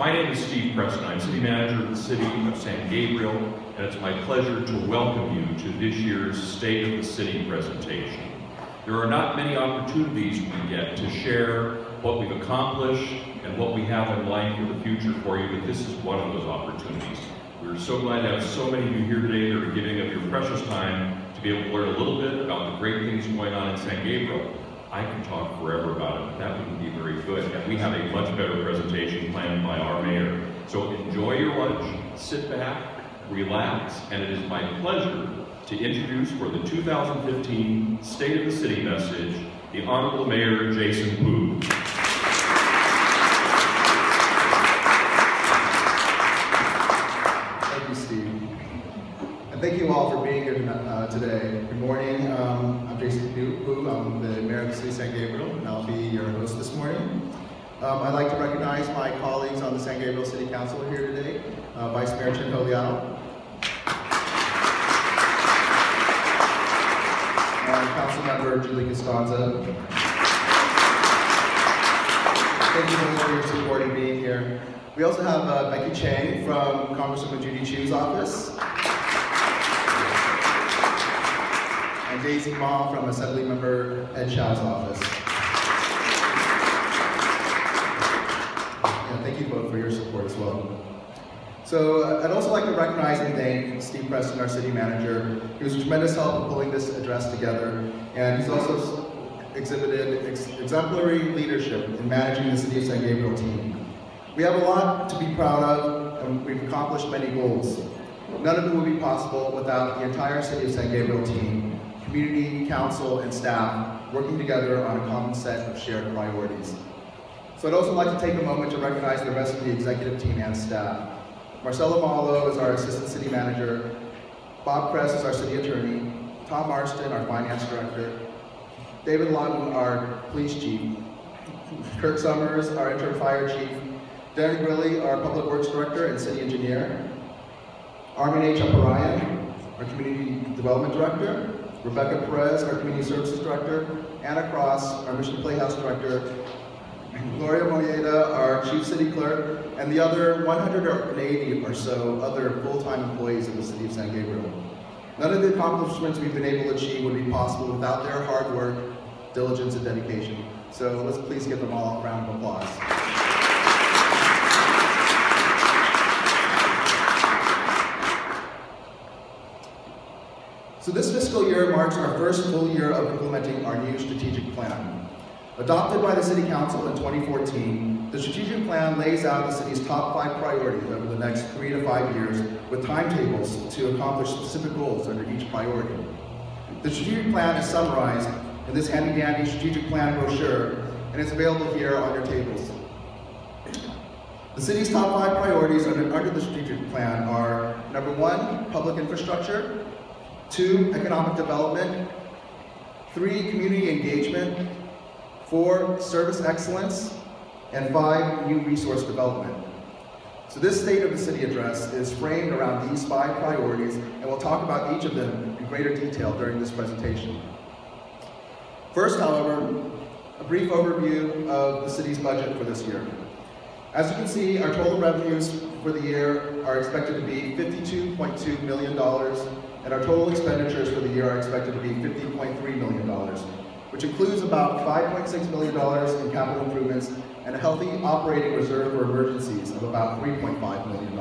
My name is Steve Preston. I'm City Manager of the City of San Gabriel, and it's my pleasure to welcome you to this year's State of the City presentation. There are not many opportunities we get to share what we've accomplished and what we have in line for the future for you, but this is one of those opportunities. We're so glad to have so many of you here today that are giving up your precious time to be able to learn a little bit about the great things going on in San Gabriel. I can talk forever about it, but that wouldn't be very good. And we have a much better presentation planned by our mayor. So enjoy your lunch, sit back, relax, and it is my pleasure to introduce for the 2015 State of the City message, the Honorable Mayor Jason Pu. Thank you, Steve. And thank you all for being here today. Good morning. I'm Jason Pu. I'm the Mayor of the City of San Gabriel, and I'll be your host this morning. I'd like to recognize my colleagues on the San Gabriel City Council here today. Vice Mayor Chen Holiao, Councilmember Julie Costanza. Thank you very much for your support in being here. We also have Becky Chang from Congresswoman Judy Chu's office, and Daisy Ma from Assemblymember Ed Chow's office. And thank you both for your support as well. So I'd also like to recognize and thank Steve Preston, our city manager. He was a tremendous help in pulling this address together, and he's also exhibited exemplary leadership in managing the City of San Gabriel team. We have a lot to be proud of, and we've accomplished many goals. None of it would be possible without the entire City of San Gabriel team, community, council, and staff working together on a common set of shared priorities. So I'd also like to take a moment to recognize the rest of the executive team and staff. Marcelo Malo is our Assistant City Manager, Bob Kress is our City Attorney, Tom Marston, our Finance Director, David Lawton, our Police Chief, Kirk Summers, our Interim Fire Chief, Darren Grilly, our Public Works Director and City Engineer, Armin H. Apparayan, our Community Development Director, Rebecca Perez, our Community Services Director, Anna Cross, our Mission Playhouse Director, Gloria Molleda, our Chief City Clerk, and the other 180 or so other full-time employees of the City of San Gabriel. None of the accomplishments we've been able to achieve would be possible without their hard work, diligence, and dedication. So let's please give them all a round of applause. So this fiscal year marks our first full year of implementing our new strategic plan. Adopted by the City Council in 2014, the strategic plan lays out the city's top 5 priorities over the next 3 to 5 years with timetables to accomplish specific goals under each priority. The strategic plan is summarized in this handy-dandy strategic plan brochure, and it's available here on your tables. The city's top 5 priorities under the strategic plan are: number 1, public infrastructure; 2, economic development; 3, community engagement; 4, service excellence; and 5, new resource development. So this State of the City address is framed around these 5 priorities, and we'll talk about each of them in greater detail during this presentation. First, however, a brief overview of the city's budget for this year. As you can see, our total revenues for the year are expected to be $52.2 million, and our total expenditures for the year are expected to be $50.3 million, which includes about $5.6 million in capital improvements and a healthy operating reserve for emergencies of about $3.5 million.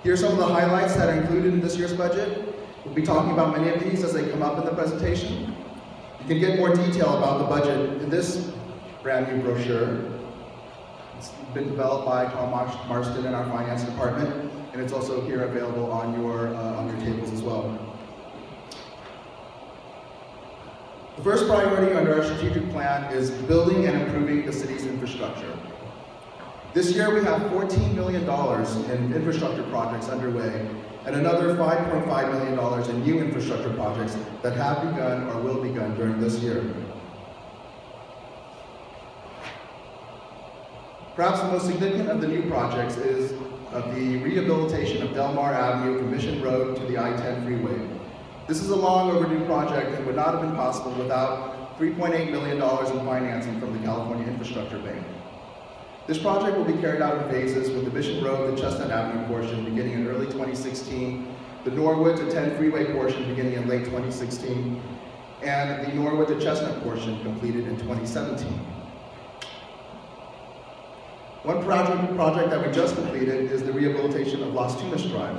Here are some of the highlights that are included in this year's budget. We'll be talking about many of these as they come up in the presentation. You can get more detail about the budget in this brand new brochure. It's been developed by Tom Marston in our finance department, and it's also here available on your tables as well. The first priority under our strategic plan is building and improving the city's infrastructure. This year we have $14 million in infrastructure projects underway, and another $5.5 million in new infrastructure projects that have begun or will begin during this year. Perhaps the most significant of the new projects is the rehabilitation of Delmar Avenue from Mission Road to the I-10 freeway. This is a long overdue project and would not have been possible without $3.8 million in financing from the California Infrastructure Bank. This project will be carried out in phases with the Mission Road to Chestnut Avenue portion beginning in early 2016, the Norwood to 10 Freeway portion beginning in late 2016, and the Norwood to Chestnut portion completed in 2017. One project that we just completed is the rehabilitation of Las Tunas Drive.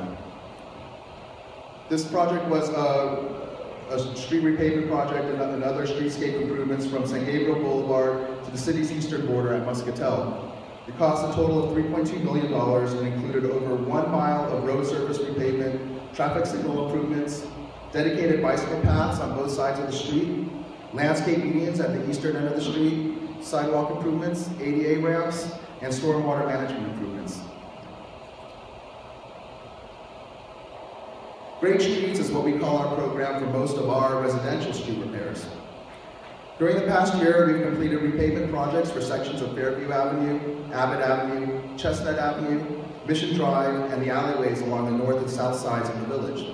This project was a street repavement project and other streetscape improvements from San Gabriel Boulevard to the city's eastern border at Muscatel. It cost a total of $3.2 million and included over 1 mile of road surface repavement, traffic signal improvements, dedicated bicycle paths on both sides of the street, landscape medians at the eastern end of the street, sidewalk improvements, ADA ramps, and stormwater management improvements. Great Streets is what we call our program for most of our residential street repairs. During the past year, we've completed repavement projects for sections of Fairview Avenue, Abbott Avenue, Chestnut Avenue, Mission Drive, and the alleyways along the north and south sides of the village.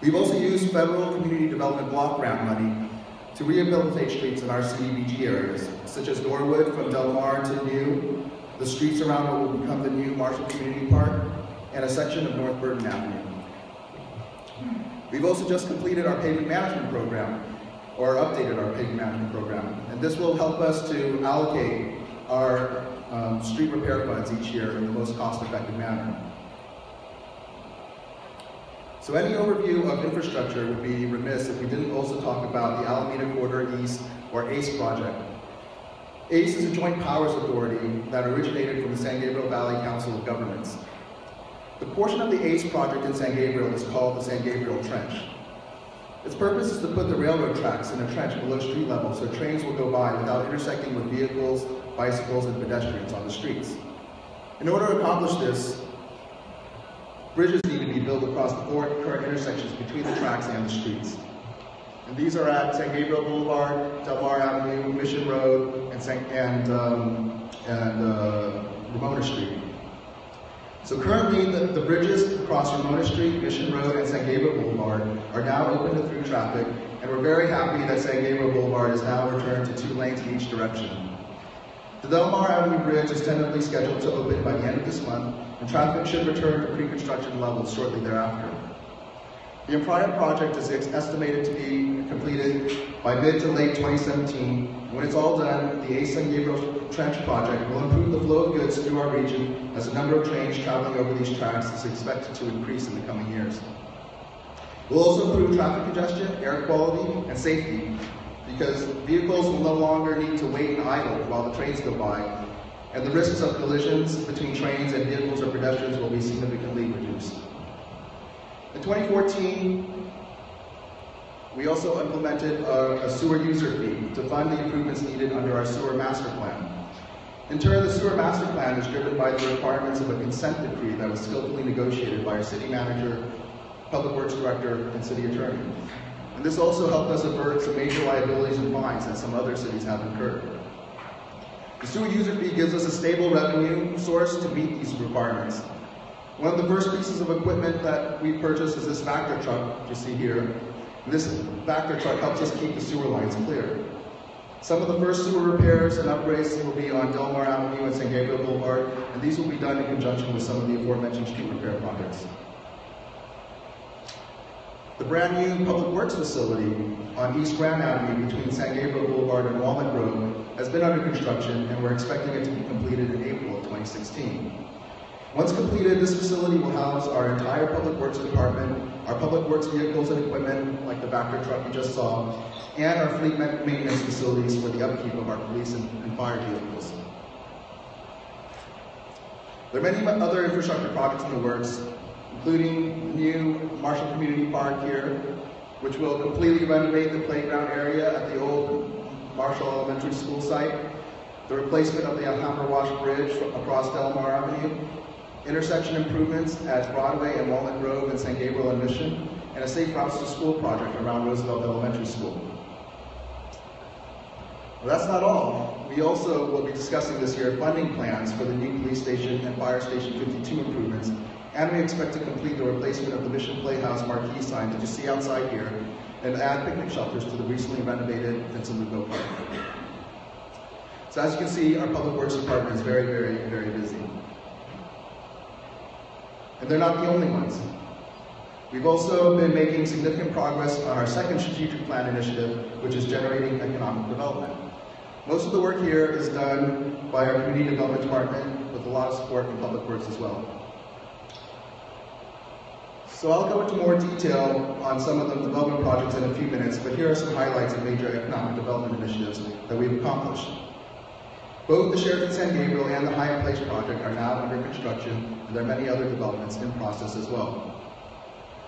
We've also used federal community development block grant money to rehabilitate streets in our CDBG areas, such as Norwood from Del Mar to New, the streets around what will become the new Marshall Community Park, and a section of North Burton Avenue. We've also just completed our pavement management program, or updated our pavement management program, and this will help us to allocate our street repair funds each year in the most cost-effective manner. So any overview of infrastructure would be remiss if we didn't also talk about the Alameda Corridor East, or ACE project. ACE is a joint powers authority that originated from the San Gabriel Valley Council of Governments. The portion of the ACE project in San Gabriel is called the San Gabriel Trench. Its purpose is to put the railroad tracks in a trench below street level so trains will go by without intersecting with vehicles, bicycles, and pedestrians on the streets. In order to accomplish this, bridges need to be built across the 4 current intersections between the tracks and the streets. And these are at San Gabriel Boulevard, Del Mar Avenue, Mission Road, and Ramona Street. So currently, the bridges across Ramona Street, Mission Road, and San Gabriel Boulevard are now open to through traffic, and we're very happy that San Gabriel Boulevard is now returned to 2 lanes in each direction. The Del Mar Avenue Bridge is tentatively scheduled to open by the end of this month, and traffic should return to pre-construction levels shortly thereafter. The entire project is estimated to be completed by mid to late 2017. When it's all done, the ACE San Gabriel Trench project will improve the flow of goods through our region as the number of trains traveling over these tracks is expected to increase in the coming years. We'll also improve traffic congestion, air quality, and safety because vehicles will no longer need to wait and idle while the trains go by, and the risks of collisions between trains and vehicles or pedestrians will be significantly reduced. In 2014, we also implemented a sewer user fee to fund the improvements needed under our sewer master plan. In turn, the sewer master plan is driven by the requirements of a consent decree that was skillfully negotiated by our city manager, public works director, and city attorney. And this also helped us avert some major liabilities and fines that some other cities have incurred. The sewer user fee gives us a stable revenue source to meet these requirements. One of the first pieces of equipment that we purchased is this Vector truck you see here. And this Vector truck helps us keep the sewer lines clear. Some of the first sewer repairs and upgrades will be on Del Mar Avenue and San Gabriel Boulevard, and these will be done in conjunction with some of the aforementioned street repair projects. The brand new Public Works facility on East Grand Avenue between San Gabriel Boulevard and Walnut Road has been under construction, and we're expecting it to be completed in April of 2016. Once completed, this facility will house our entire Public Works department, our Public Works vehicles and equipment, like the Vector truck you just saw, and our fleet maintenance facilities for the upkeep of our police and fire vehicles. There are many other infrastructure projects in the works, including new Marshall Community Park here, which will completely renovate the playground area at the old Marshall Elementary School site, the replacement of the Alhambra Wash Bridge across Del Mar Avenue, intersection improvements at Broadway and Walnut Grove and San Gabriel and Mission, and a safe routes to school project around Roosevelt Elementary School. Well, that's not all. We also will be discussing this year funding plans for the new police station and fire station 52 improvements, and we expect to complete the replacement of the Mission Playhouse marquee sign that you see outside here, and add picnic shelters to the recently renovated Vincent Lugo Park. So as you can see, our Public Works Department is very, very, very busy. And they're not the only ones. We've also been making significant progress on our second strategic plan initiative, which is generating economic development. Most of the work here is done by our Community Development Department with a lot of support from Public Works as well. So I'll go into more detail on some of the development projects in a few minutes, but here are some highlights of major economic development initiatives that we've accomplished. Both the Sheraton San Gabriel and the Hyatt Place project are now under construction, and there are many other developments in process as well.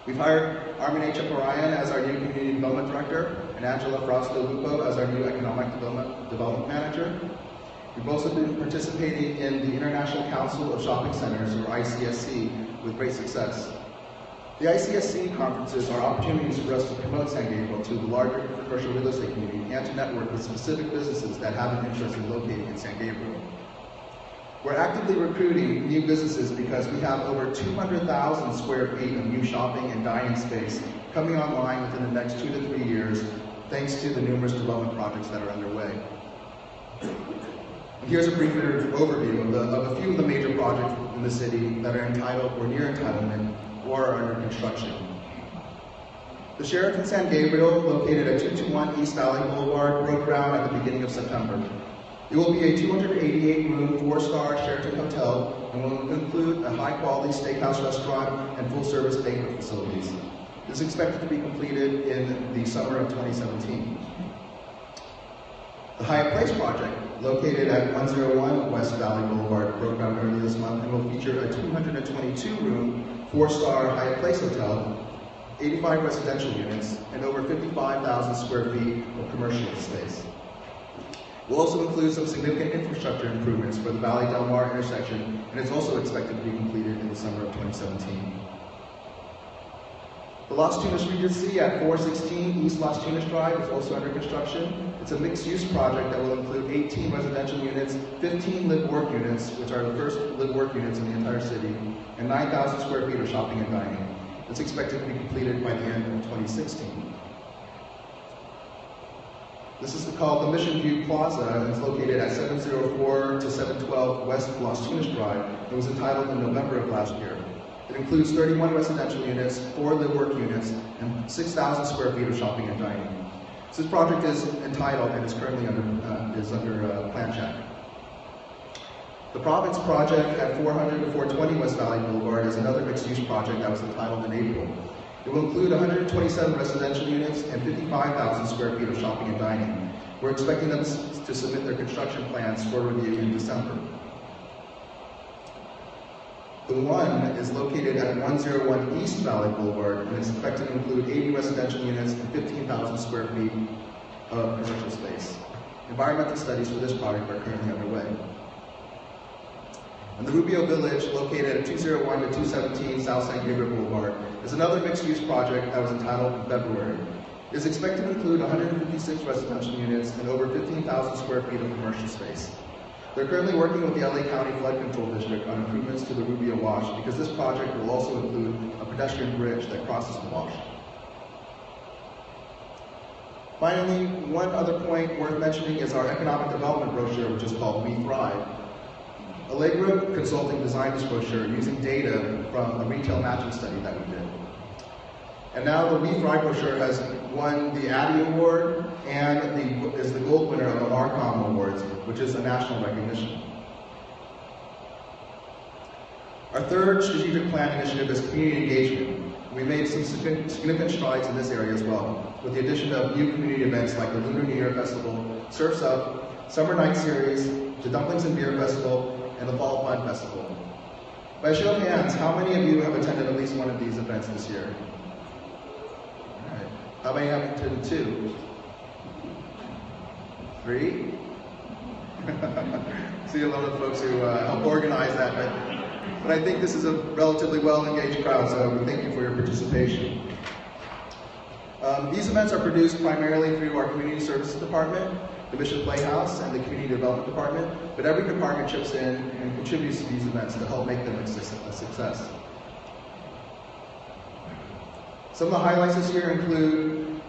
We've hired Armin H. Aparayan as our new Community Development Director and Angela Frausto-Lupo as our new Economic Development Manager. We've also been participating in the International Council of Shopping Centers, or ICSC, with great success. The ICSC conferences are opportunities for us to promote San Gabriel to the larger commercial real estate community and to network with specific businesses that have an interest in locating in San Gabriel. We're actively recruiting new businesses because we have over 200,000 square feet of new shopping and dining space coming online within the next 2 to 3 years, thanks to the numerous development projects that are underway. And here's a brief overview of a few of the major projects in the city that are entitled or near entitlement or are under construction. The Sheraton San Gabriel, located at 221 East Valley Boulevard, broke ground at the beginning of September. It will be a 288-room, 4-star Sheraton hotel and will include a high-quality steakhouse restaurant and full-service banquet facilities. It is expected to be completed in the summer of 2017. The Hyatt Place project, located at 101 West Valley Boulevard, broke ground earlier this month and will feature a 222-room, 4-star Hyatt Place hotel, 85 residential units, and over 55,000 square feet of commercial space. We'll also include some significant infrastructure improvements for the Valley Del Mar intersection, and it's also expected to be completed in the summer of 2017. The Las Tunas Regency at 416 East Las Tunas Drive is also under construction. It's a mixed-use project that will include 18 residential units, 15 live-work units, which are the first live-work units in the entire city, and 9,000 square feet of shopping and dining. It's expected to be completed by the end of 2016. This is called the Mission View Plaza, and it's located at 704 to 712 West Las Tunas Drive. It was entitled in November of last year. It includes 31 residential units, 4 live-work units, and 6,000 square feet of shopping and dining. So this project is entitled and is currently under plan check. The Province project at 400 to 420 West Valley Boulevard is another mixed-use project that was entitled in April. It will include 127 residential units and 55,000 square feet of shopping and dining. We're expecting them to submit their construction plans for review in December. The One is located at 101 East Valley Boulevard and is expected to include 80 residential units and 15,000 square feet of commercial space. Environmental studies for this project are currently underway. And the Rubio Village, located at 201 to 217 South San Gabriel Boulevard, is another mixed-use project that was entitled in February. It is expected to include 156 residential units and over 15,000 square feet of commercial space. They're currently working with the LA County Flood Control District on improvements to the Rubio Wash because this project will also include a pedestrian bridge that crosses the wash. Finally, one other point worth mentioning is our economic development brochure, which is called We Thrive. Allegra Consulting designed this brochure using data from a retail matching study that we did. And now the We Thrive brochure has won the Addy Award and is the gold winner of the Marcom Awards, which is a national recognition. Our third strategic plan initiative is community engagement. We made some significant strides in this area as well, with the addition of new community events like the Lunar New Year Festival, Surf's Up, Summer Night Series, the Dumplings and Beer Festival, and the Fall Fun Festival. By a show of hands, how many of you have attended at least one of these events this year? All right. How many have attended 2? 3? See a lot of folks who help organize that, but I think this is a relatively well-engaged crowd, so we thank you for your participation. These events are produced primarily through our Community Services Department, the Mission Playhouse, and the Community Development Department, but every department chips in and contributes to these events to help make them a success. Some of the highlights this year include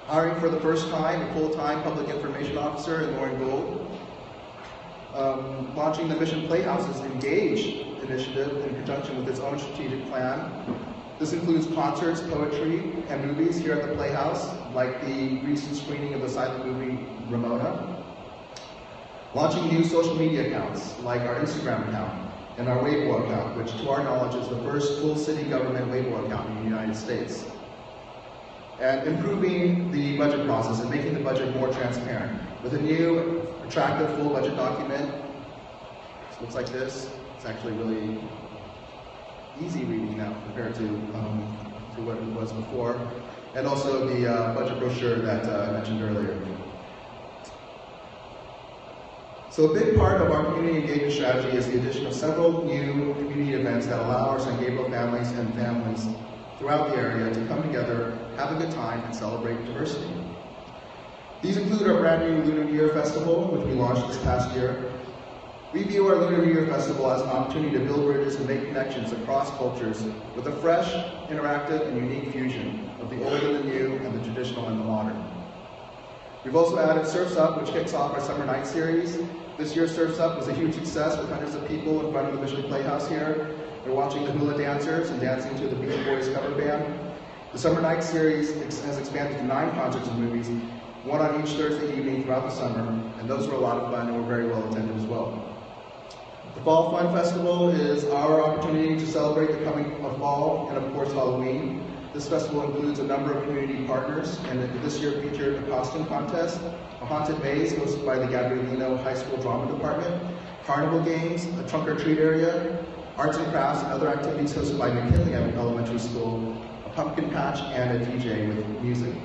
hiring for the first time a full-time public information officer in Lauren Gould, launching the Mission Playhouse's Engage initiative in conjunction with its own strategic plan. This includes concerts, poetry, and movies here at the Playhouse, like the recent screening of the silent movie Ramona. Launching new social media accounts, like our Instagram account and our Weibo account, which to our knowledge is the first full city government Weibo account in the United States. And improving the budget process and making the budget more transparent with a new, attractive, full budget document. It looks like this. It's actually really easy reading now compared to what it was before. And also the budget brochure that I mentioned earlier. So a big part of our community engagement strategy is the addition of several new community events that allow our San Gabriel families and families throughout the area to come together, have a good time, and celebrate diversity. These include our brand new Lunar New Year Festival, which we launched this past year. We view our Lunar New Year Festival as an opportunity to build bridges and make connections across cultures with a fresh, interactive, and unique fusion of the old and the new, and the traditional and the modern. We've also added Surf's Up, which kicks off our Summer Night series. This year's Surf's Up was a huge success with hundreds of people in front of the Mission Playhouse here. They're watching the hula dancers and dancing to the Beach Boys cover band. The Summer Night series has expanded to 9 concerts and movies, one on each Thursday evening throughout the summer, and those were a lot of fun and were very well attended as well. The Fall Fun Festival is our opportunity to celebrate the coming of fall and of course Halloween. This festival includes a number of community partners, and this year featured a costume contest, a haunted maze hosted by the Gabriel High School Drama Department, carnival games, a trunk or treat area, arts and crafts and other activities hosted by McKinley Elementary School, a pumpkin patch, and a DJ with music.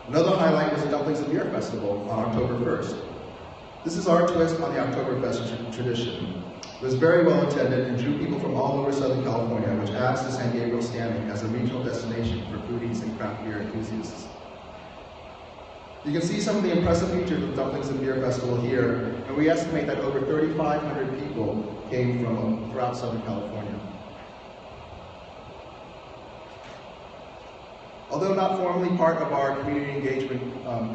Another highlight was the Dumplings and Beer Festival on October 1st. This is our twist on the Oktoberfest tradition. It was very well attended and drew people from all over Southern California, which adds to San Gabriel's standing as a regional destination for foodies and craft beer enthusiasts. You can see some of the impressive features of the Dumplings and Beer Festival here, and we estimate that over 3,500 people came from throughout Southern California. Although not formally part of our community engagement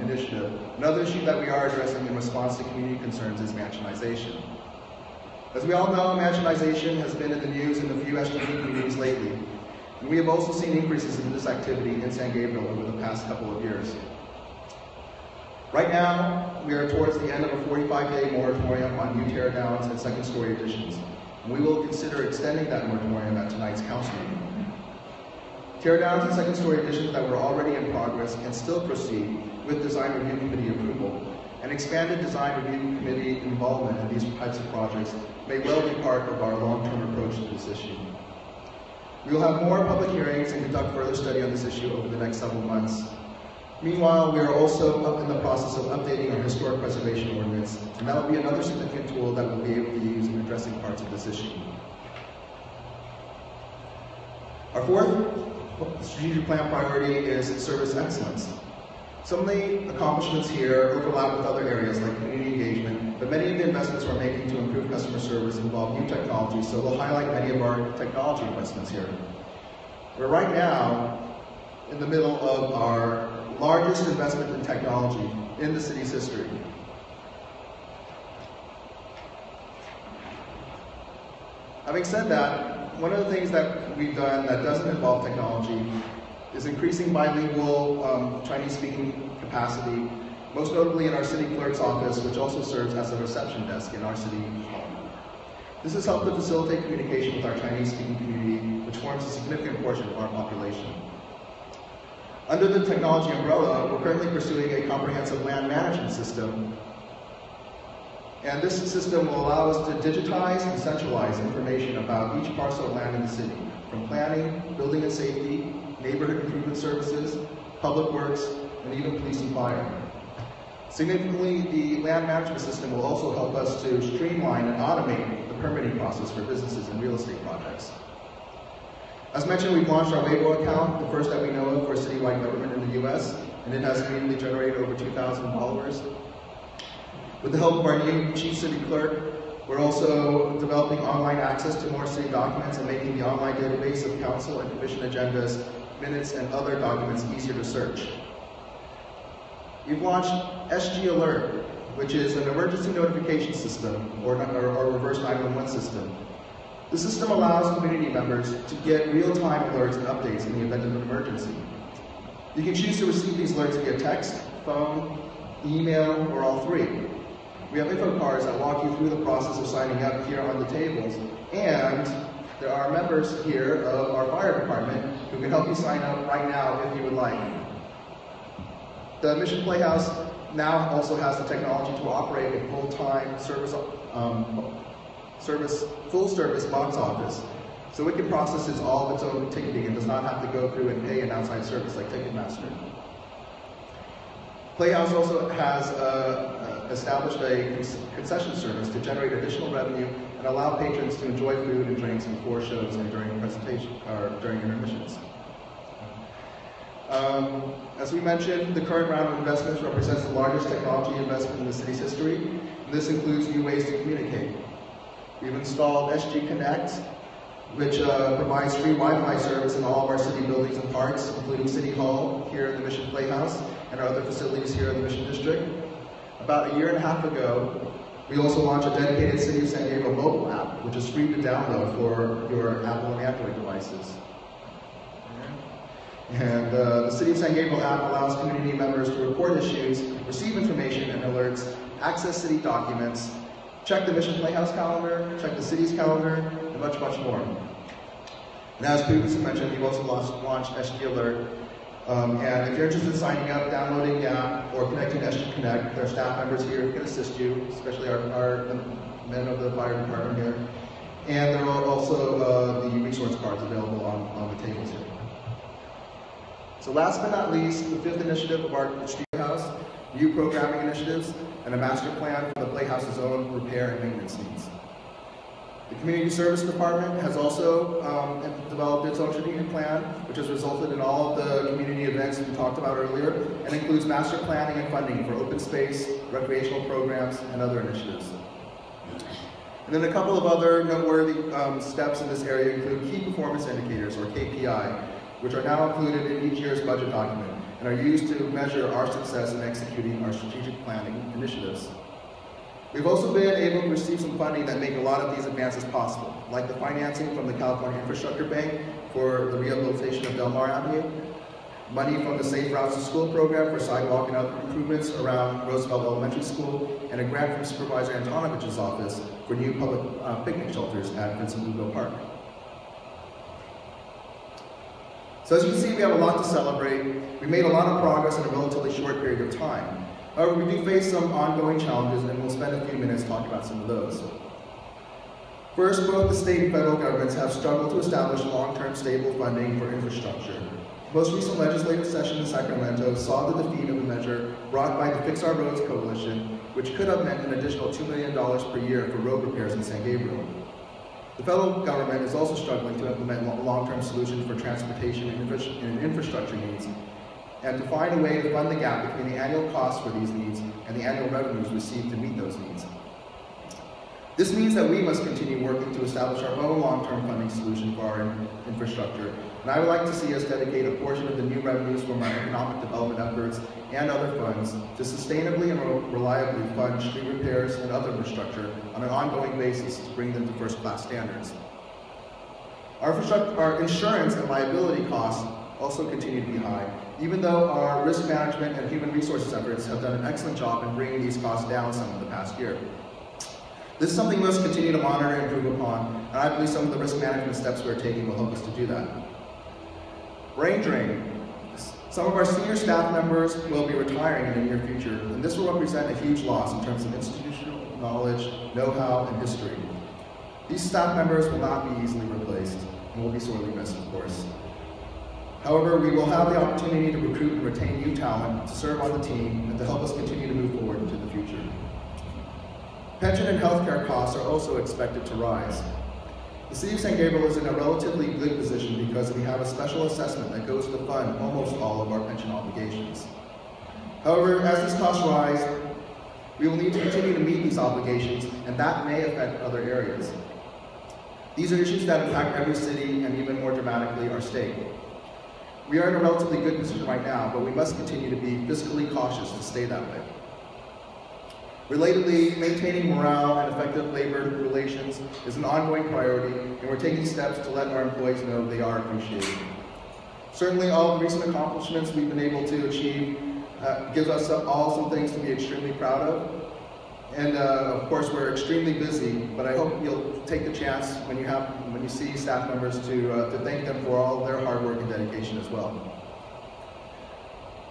initiative, another issue that we are addressing in response to community concerns is mansionization. As we all know, mansionization has been in the news in a few SGP communities lately, and we have also seen increases in this activity in San Gabriel over the past couple of years. Right now, we are towards the end of a 45-day moratorium on new teardowns and second-story additions, and we will consider extending that moratorium at tonight's council meeting. Teardowns and second-story additions that were already in progress can still proceed with Design Review Committee approval, and expanded Design Review Committee involvement in these types of projects may well be part of our long-term approach to this issue. We will have more public hearings and conduct further study on this issue over the next several months. Meanwhile, we are also in the process of updating our historic preservation ordinance, and that will be another significant tool that we'll be able to use in addressing parts of this issue. Our fourth strategic plan priority is service excellence. Some of the accomplishments here overlap with other areas like community engagement, but many of the investments we're making to improve customer service involve new technology, so we'll highlight many of our technology investments here. We're right now in the middle of our largest investment in technology in the city's history. Having said that, one of the things that we've done that doesn't involve technology is increasing bilingual Chinese-speaking capacity, most notably in our city clerk's office, which also serves as a reception desk in our city hall. This has helped to facilitate communication with our Chinese-speaking community, which forms a significant portion of our population. Under the technology umbrella, we're currently pursuing a comprehensive land management system. And this system will allow us to digitize and centralize information about each parcel of land in the city, from planning, building and safety, neighborhood improvement services, public works, and even police and fire. Significantly, the land management system will also help us to streamline and automate the permitting process for businesses and real estate projects. As mentioned, we've launched our Weibo account, the first that we know of for citywide government in the US, and it has immediately generated over 2,000 followers. With the help of our new Chief City Clerk, we're also developing online access to more city documents and making the online database of council and commission agendas, minutes, and other documents easier to search. We've launched SG Alert, which is an emergency notification system, or reverse 911 system. The system allows community members to get real-time alerts and updates in the event of an emergency. You can choose to receive these alerts via text, phone, email, or all three. We have info cards that walk you through the process of signing up here on the tables, and there are members here of our fire department who can help you sign up right now if you would like. The Mission Playhouse now also has the technology to operate a full-time full-service box office, so it can process all of its own ticketing and does not have to go through and pay an outside service like Ticketmaster. Playhouse also has established a concession service to generate additional revenue and allow patrons to enjoy food and drinks before shows and during presentation or during intermissions. As we mentioned, the current round of investments represents the largest technology investment in the city's history, and this includes new ways to communicate. We've installed SG Connect, which provides free Wi-Fi service in all of our city buildings and parks, including City Hall here in the Mission Playhouse and our other facilities here in the Mission District. About a year and a half ago, we also launched a dedicated City of San Diego mobile app, which is free to download for your Apple and Android devices. And the City of San Gabriel app allows community members to report issues, receive information and alerts, access city documents, check the Mission Playhouse calendar, check the city's calendar, and much, much more. And as previously mentioned, we've also launched SG Alert. And if you're interested in signing up, downloading the app, or connecting to SG Connect, there are staff members here who can assist you, especially our men of the fire department here. And there are also the resource cards available on the tables here. So last but not least, the fifth initiative of our Playhouse, new programming initiatives, and a master plan for the Playhouse's own repair and maintenance needs. The Community Service Department has also developed its own strategic plan, which has resulted in all of the community events we talked about earlier, and includes master planning and funding for open space, recreational programs, and other initiatives. And then a couple of other noteworthy steps in this area include key performance indicators, or KPI, which are now included in each year's budget document and are used to measure our success in executing our strategic planning initiatives. We've also been able to receive some funding that make a lot of these advances possible, like the financing from the California Infrastructure Bank for the rehabilitation of Del Mar Avenue, money from the Safe Routes to School program for sidewalk and other improvements around Roosevelt Elementary School, and a grant from Supervisor Antonovich's office for new public picnic shelters at Vincent Lugo Park. So as you can see, we have a lot to celebrate. We made a lot of progress in a relatively short period of time. However, we do face some ongoing challenges, and we'll spend a few minutes talking about some of those. First, both the state and federal governments have struggled to establish long-term stable funding for infrastructure. The most recent legislative session in Sacramento saw the defeat of a measure brought by the Fix Our Roads Coalition, which could have meant an additional $2 million per year for road repairs in San Gabriel. The federal government is also struggling to implement long-term solutions for transportation and infrastructure needs, and to find a way to fund the gap between the annual costs for these needs and the annual revenues received to meet those needs. This means that we must continue working to establish our own long-term funding solution for our infrastructure, and I would like to see us dedicate a portion of the new revenues from our economic development efforts and other funds to sustainably and reliably fund street repairs and other infrastructure on an ongoing basis to bring them to first-class standards. Our insurance and liability costs also continue to be high, even though our risk management and human resources efforts have done an excellent job in bringing these costs down some of the past year. This is something we must continue to monitor and improve upon, and I believe some of the risk management steps we're taking will help us to do that. Brain drain. Some of our senior staff members will be retiring in the near future, and this will represent a huge loss in terms of institutional knowledge, know-how, and history. These staff members will not be easily replaced, and will be sorely missed, of course. However, we will have the opportunity to recruit and retain new talent to serve on the team and to help us continue to move forward into the future. Pension and healthcare costs are also expected to rise. The City of San Gabriel is in a relatively good position because we have a special assessment that goes to fund almost all of our pension obligations. However, as these costs rise, we will need to continue to meet these obligations, and that may affect other areas. These are issues that impact every city, and even more dramatically, our state. We are in a relatively good position right now, but we must continue to be fiscally cautious to stay that way. Relatedly, maintaining morale and effective labor relations is an ongoing priority, and we're taking steps to let our employees know they are appreciated. Certainly, all the recent accomplishments we've been able to achieve gives us all some things to be extremely proud of. And of course, we're extremely busy, but I hope you'll take the chance when you see staff members to thank them for all their hard work and dedication as well.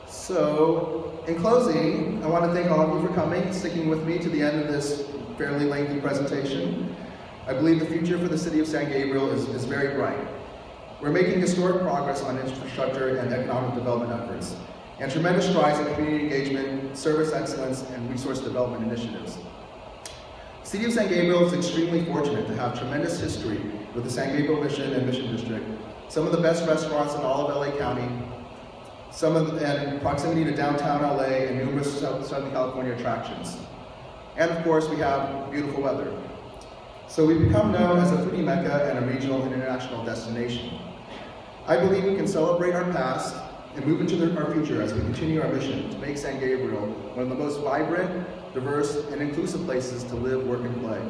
So, in closing, I want to thank all of you for coming and sticking with me to the end of this fairly lengthy presentation. I believe the future for the city of San Gabriel is very bright. We're making historic progress on infrastructure and economic development efforts, and tremendous strides in community engagement, service excellence, and resource development initiatives. The City of San Gabriel is extremely fortunate to have tremendous history with the San Gabriel Mission and Mission District, some of the best restaurants in all of LA County, and proximity to downtown LA and numerous Southern California attractions. And of course, we have beautiful weather. So we've become known as a foodie mecca and a regional and international destination. I believe we can celebrate our past and move into our future as we continue our mission to make San Gabriel one of the most vibrant, diverse, and inclusive places to live, work, and play.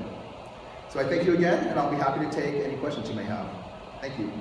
So I thank you again, and I'll be happy to take any questions you may have. Thank you.